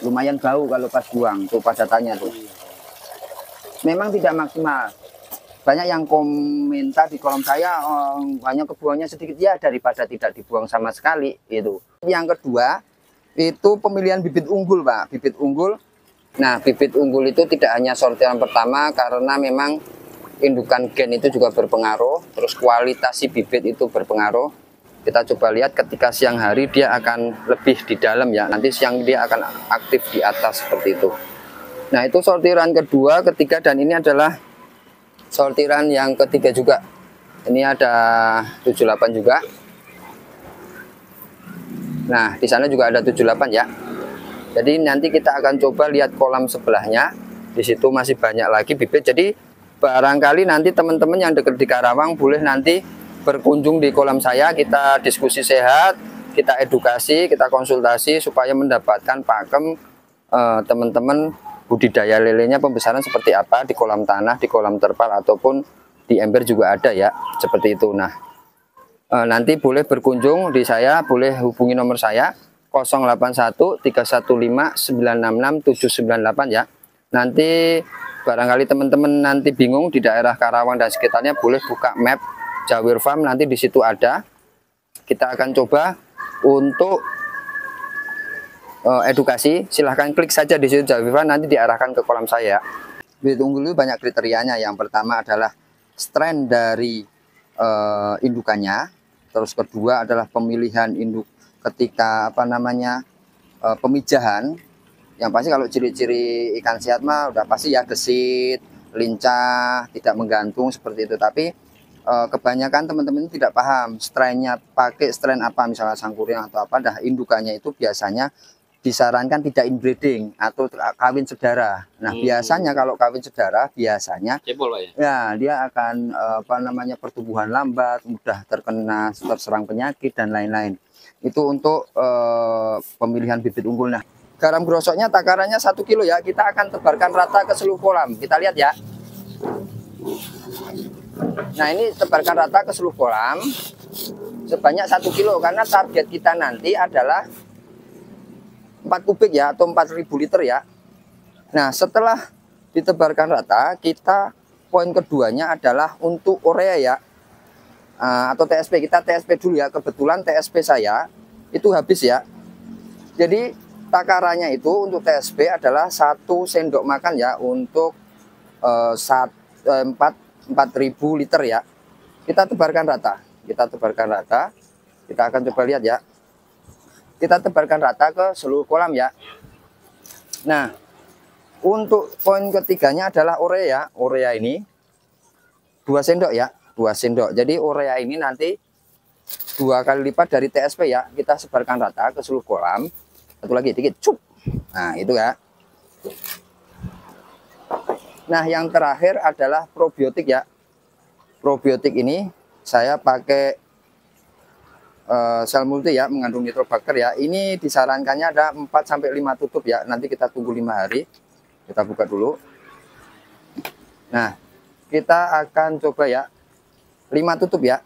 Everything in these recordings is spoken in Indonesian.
lumayan bau kalau pas buang tuh padatannya tuh. Memang tidak maksimal. Banyak yang komentar di kolom saya, hanya kebuangnya sedikit ya daripada tidak dibuang sama sekali itu. Yang kedua itu pemilihan bibit unggul, Pak. Bibit unggul. Nah, bibit unggul itu tidak hanya sortiran pertama karena memang indukan gen itu juga berpengaruh, terus kualitas si bibit itu berpengaruh. Kita coba lihat ketika siang hari dia akan lebih di dalam ya, nanti siang dia akan aktif di atas seperti itu. Nah, itu sortiran kedua, ketiga, dan ini adalah sortiran yang ketiga juga. Ini ada 78 juga. Nah, di sana juga ada 78 ya. Jadi nanti kita akan coba lihat kolam sebelahnya. Di situ masih banyak lagi bibit. Jadi barangkali nanti teman-teman yang dekat di Karawang boleh nanti berkunjung di kolam saya. Kita diskusi sehat, kita edukasi, kita konsultasi supaya mendapatkan pakem teman-teman budidaya lelenya pembesaran seperti apa di kolam tanah, di kolam terpal ataupun di ember juga ada ya, seperti itu. Nah, nanti boleh berkunjung di saya, boleh hubungi nomor saya 081 315 966 798 ya. Nanti barangkali teman-teman nanti bingung di daerah Karawang dan sekitarnya, boleh buka map Jawir Farm, nanti di situ ada. Kita akan coba untuk edukasi. Silahkan klik saja di situ Jawir Farm, nanti diarahkan ke kolam saya. Bibit unggul itu banyak kriterianya. Yang pertama adalah strain dari indukannya. Terus kedua adalah pemilihan induk ketika pemijahan. Yang pasti kalau ciri-ciri ikan sehat mah udah pasti ya gesit, lincah, tidak menggantung seperti itu. Tapi kebanyakan teman-teman tidak paham strainnya, pakai strain apa, misalnya sangkuriang atau apa. Dah indukannya itu biasanya disarankan tidak inbreeding atau kawin sedara. Nah, biasanya kalau kawin sedara biasanya ya dia akan pertumbuhan lambat, mudah terserang penyakit dan lain-lain. Itu untuk pemilihan bibit unggul. Nah, garam grosoknya takarannya 1 kilo ya. Kita akan tebarkan rata ke seluruh kolam. Kita lihat ya. Nah, ini tebarkan rata ke seluruh kolam sebanyak 1 kilo karena target kita nanti adalah 4 kubik ya, atau 4.000 liter ya. Nah, setelah ditebarkan rata, kita poin keduanya adalah untuk urea ya, atau TSP. Kita TSP dulu ya. Kebetulan TSP saya itu habis ya. Jadi takarannya itu untuk TSP adalah 1 sendok makan ya untuk 4.000 liter ya. Kita tebarkan rata. Kita tebarkan rata. Kita akan coba lihat ya. Kita tebarkan rata ke seluruh kolam ya. Nah, untuk poin ketiganya adalah urea. Urea ini 2 sendok ya, 2 sendok. Jadi urea ini nanti 2 kali lipat dari TSP ya. Kita sebarkan rata ke seluruh kolam. Satu lagi dikit, cup. Nah, itu ya. Nah, yang terakhir adalah probiotik ya. Probiotik ini saya pakai sel multi ya, mengandung nitrobakter ya. Ini disarankannya ada 4-5 tutup ya. Nanti kita tunggu 5 hari. Kita buka dulu. Nah, kita akan coba ya 5 tutup ya.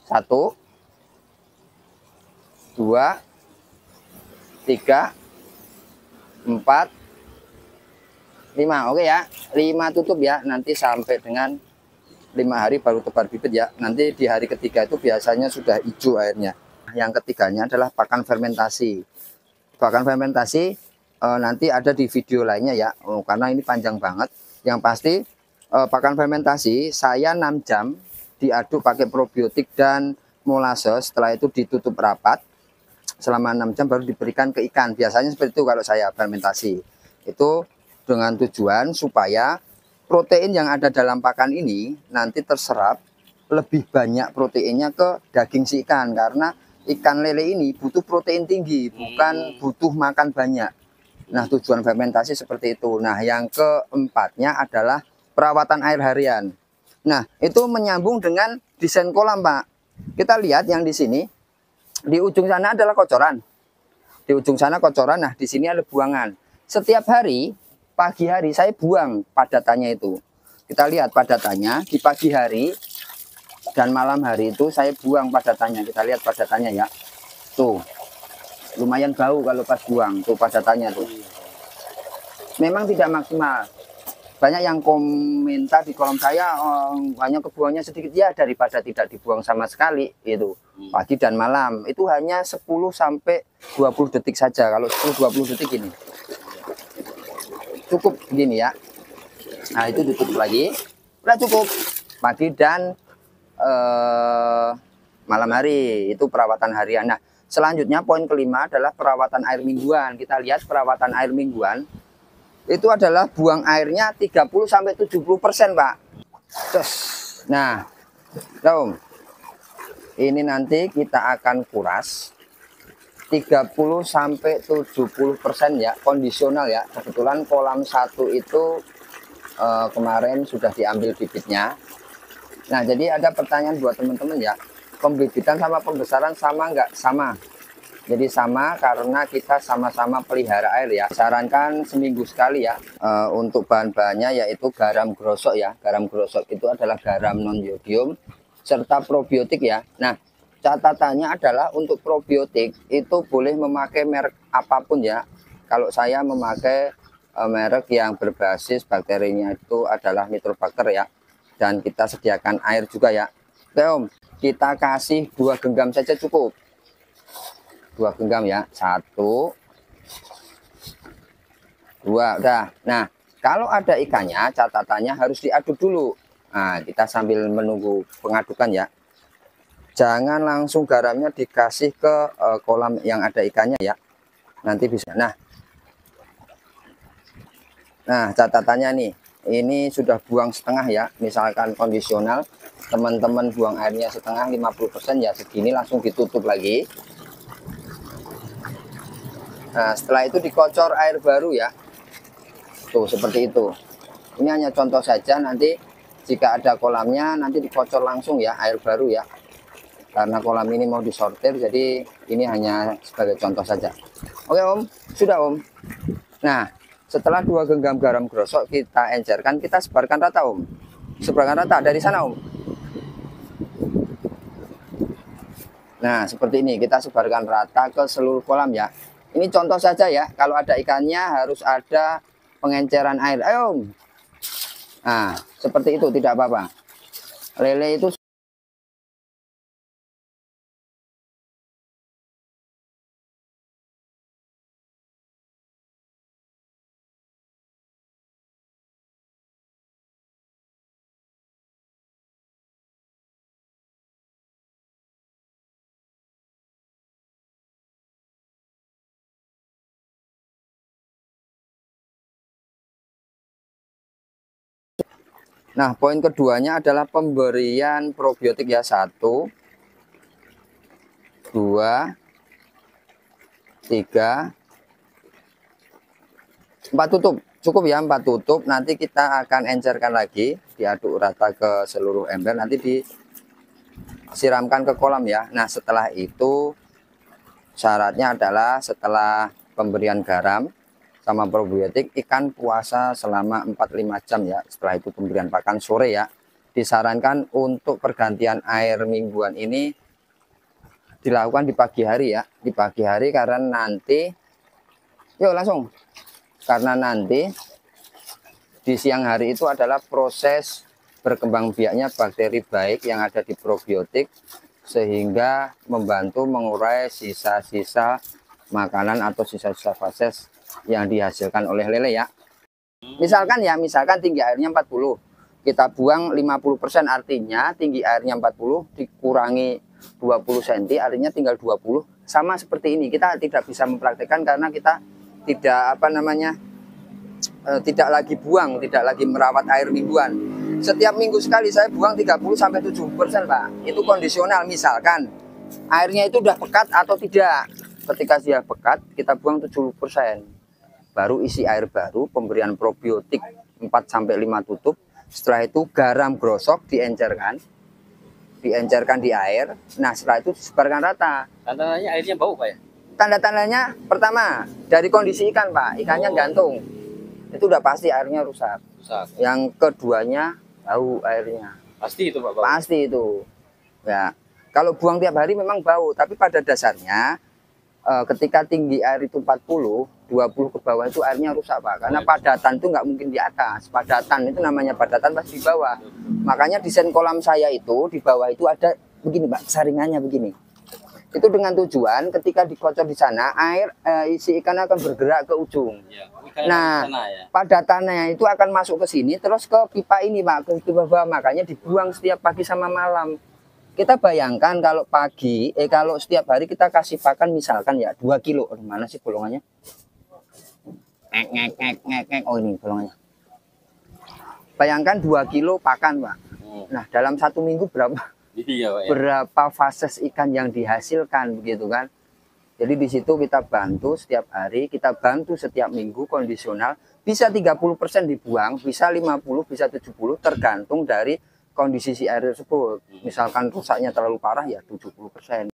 1 2 3 4 5. Oke ya, 5 tutup ya. Nanti sampai dengan 5 hari baru tebar bibit ya. Nanti di hari ketiga itu biasanya sudah hijau airnya. Yang ketiganya adalah pakan fermentasi. Pakan fermentasi nanti ada di video lainnya ya. Karena ini panjang banget. Yang pasti pakan fermentasi saya 6 jam diaduk pakai probiotik dan molase. Setelah itu ditutup rapat selama 6 jam baru diberikan ke ikan. Biasanya seperti itu kalau saya fermentasi. Itu dengan tujuan supaya protein yang ada dalam pakan ini nanti terserap lebih banyak proteinnya ke daging si ikan. Karena ikan lele ini butuh protein tinggi, bukan butuh makan banyak. Nah, tujuan fermentasi seperti itu. Nah, yang keempatnya adalah perawatan air harian. Nah, itu menyambung dengan desain kolam, Pak. Kita lihat yang di sini. Di ujung sana adalah kocoran. Di ujung sana kocoran, nah di sini ada buangan. Setiap hari, pagi hari saya buang padatannya itu. Kita lihat padatannya di pagi hari dan malam hari itu saya buang padatannya. Kita lihat padatannya ya. Tuh. lumayan bau kalau pas buang tuh padatannya tuh. Memang tidak maksimal. Banyak yang komentar di kolom saya, hanya kebuangnya sedikit ya, daripada tidak dibuang sama sekali itu. Pagi dan malam itu hanya 10 sampai 20 detik saja. Kalau 10-20 detik ini cukup begini ya. Nah itu ditutup lagi, udah cukup. Pagi dan malam hari itu perawatan harian. Nah selanjutnya poin kelima adalah perawatan air mingguan. Kita lihat perawatan air mingguan itu adalah buang airnya 30-70%, Pak. Terus, nah, Om, ini nanti kita akan kuras 30-70% ya, kondisional ya. Kebetulan kolam 1 itu kemarin sudah diambil bibitnya. Nah, jadi ada pertanyaan buat teman-teman ya, pembibitan sama pembesaran sama nggak? Sama. Jadi sama karena kita sama-sama pelihara air ya. Sarankan seminggu sekali ya. Untuk bahan-bahannya yaitu garam grosok ya. Garam grosok itu adalah garam non yodium serta probiotik ya. Nah catatannya adalah untuk probiotik itu boleh memakai merek apapun ya. Kalau saya memakai merek yang berbasis bakterinya itu adalah Nitrobacter ya. Dan kita sediakan air juga ya. Oke Om, kita kasih 2 genggam saja cukup. 2 genggam ya, 1 2 udah. Nah kalau ada ikannya catatannya harus diaduk dulu. Nah kita sambil menunggu pengadukan ya, jangan langsung garamnya dikasih ke kolam yang ada ikannya ya, nanti bisa. Nah catatannya nih, ini sudah buang setengah ya. Misalkan kondisional teman-teman buang airnya setengah 50% ya, segini langsung ditutup lagi. Nah setelah itu dikocor air baru ya, tuh seperti itu. Ini hanya contoh saja, nanti jika ada kolamnya nanti dikocor langsung ya air baru ya, karena kolam ini mau disortir, jadi ini hanya sebagai contoh saja. Oke Om, sudah Om. Nah setelah 2 genggam garam grosok kita encerkan, kita sebarkan rata Om, sebarkan rata dari sana Om. Nah seperti ini, kita sebarkan rata ke seluruh kolam ya. Ini contoh saja ya, kalau ada ikannya harus ada pengenceran air. Ayo Om. Nah seperti itu, tidak apa-apa. Lele itu nah, poin keduanya adalah pemberian probiotik ya. 1 2 3 4 tutup. Cukup ya 4 tutup. Nanti kita akan encerkan lagi, diaduk rata ke seluruh ember, nanti disiramkan ke kolam ya. Nah setelah itu syaratnya adalah setelah pemberian garam sama probiotik, ikan puasa selama 4-5 jam ya. Setelah itu pemberian pakan sore ya. Disarankan untuk pergantian air mingguan ini dilakukan di pagi hari ya. Di pagi hari karena nanti, yuk langsung. Karena nanti di siang hari itu adalah proses berkembang biaknya bakteri baik yang ada di probiotik, sehingga membantu mengurai sisa-sisa makanan atau sisa-sisa fases yang dihasilkan oleh lele ya. Misalkan tinggi airnya 40, kita buang 50%, artinya tinggi airnya 40 dikurangi 20 cm, artinya tinggal 20. Sama seperti ini, kita tidak bisa mempraktekkan karena kita tidak tidak lagi buang, tidak lagi merawat air mingguan. Setiap minggu sekali saya buang 30-70% Pak. Itu kondisional, misalkan airnya itu udah pekat atau tidak. Ketika dia pekat kita buang 70%. Baru isi air baru, pemberian probiotik 4-5 tutup. Setelah itu garam grosok diencerkan di air. Nah setelah itu disebarkan rata. Tanda-tandanya airnya bau Pak ya? Tanda-tandanya pertama dari kondisi ikan Pak, ikannya gantung, itu udah pasti airnya rusak. Yang keduanya bau airnya. Pasti itu Pak bau? Pasti itu ya. Kalau buang tiap hari memang bau, tapi pada dasarnya ketika tinggi air itu 40, 20 ke bawah itu airnya rusak Pak. Karena padatan itu nggak mungkin di atas. Padatan itu namanya padatan pasti di bawah. Makanya desain kolam saya itu di bawah itu ada begini Pak, saringannya begini. Itu dengan tujuan ketika dikocor di sana air isi ikan akan bergerak ke ujung. Ya, Nah, padatannya itu akan masuk ke sini terus ke pipa ini Pak, ke bawah. Makanya dibuang setiap pagi sama malam. Kita bayangkan kalau pagi, kalau setiap hari kita kasih pakan misalkan ya 2 kilo. Mana sih bolongannya? Oh ini bolongannya. Bayangkan 2 kilo pakan Pak. Nah dalam 1 minggu berapa? Iya, Pak, ya. Berapa fases ikan yang dihasilkan begitu kan? Jadi di situ kita bantu setiap hari, kita bantu setiap minggu kondisional. Bisa 30% dibuang, bisa 50, bisa 70 tergantung dari kondisi si air tersebut. Misalkan rusaknya terlalu parah ya 70%.